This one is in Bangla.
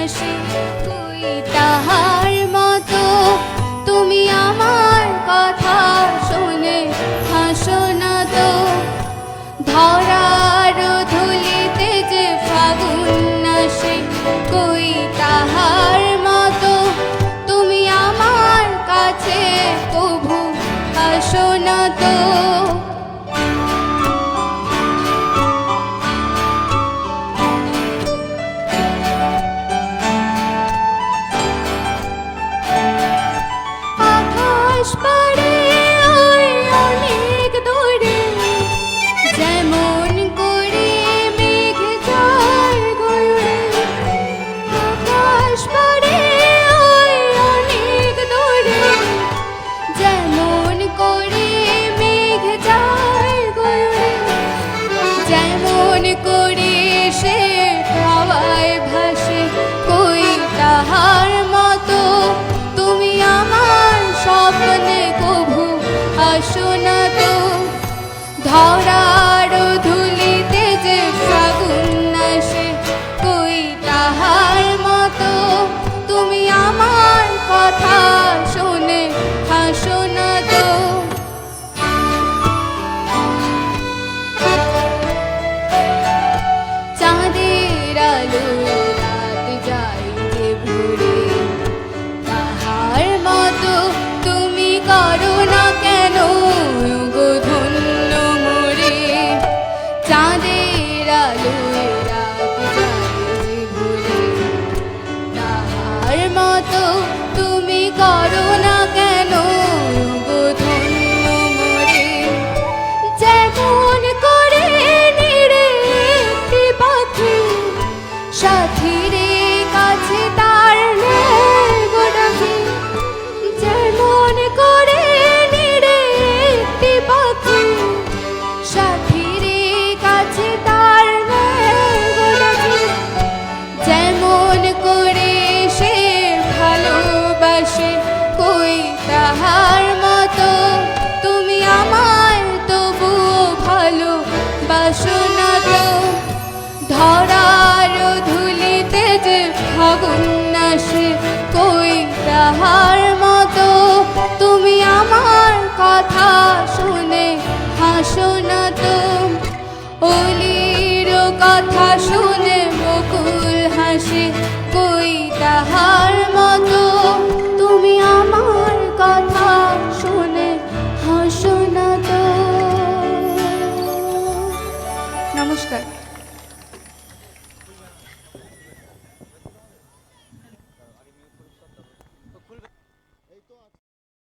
হাসি কই তাহার মতো তুমি আমার কথা শুনে হাসো না তো। ধরার ধুলিতে যে ফাগুন আসে কই তাহার মতো তুমি আমার কাছে কভু আসো না তো। আকাশ পাড়ে ওই অনেক দূরে যেমন করে মেঘ যায় গড়ে। আকাশ পাড়ে ওই অনেক দূরে যেমন করে মেঘ যায় গড়ে। যেমন করে সে হাওয়ায় ভাসে কই তাহার মতো তুমি আমার স্বপ্নে কভু আসো না তো। ধরার ধুলিতে যে ফাগুন আসে কই তাহার মতো তুমি আমার কথা শুনে হাসো না তো। চাঁদের আলো রাত যায় যে ভোরে তাহার মতো তুমি করো না কেন গো ধন্য মোরে। চাঁদের আলো রাত যায় যে ভোরে তাহার মতো তুমি করো না কেন গো ধন্য মোরে। যেমন করে নিরে একটি পাখি সাথীরে কাছে তার গো ডাকি। যেমন করে নিরে একটি পাখি সাথীরে কাছে তার গো ডাকি। যেমন করে সে ভালোবাসে কই তাহার মতো তুমি আমায় তবুও ভালোবাসো না তো। ধরার ধুলিতে যে ফাগুন আসে কই তাহার মতো তুমি আমার কথা শুনে হাসো না তো। অলির কথা শুনে বকুল হাসে কই তাহার মতো তুমি আমার কথা শুনে হাসো না তো। নমস্কার।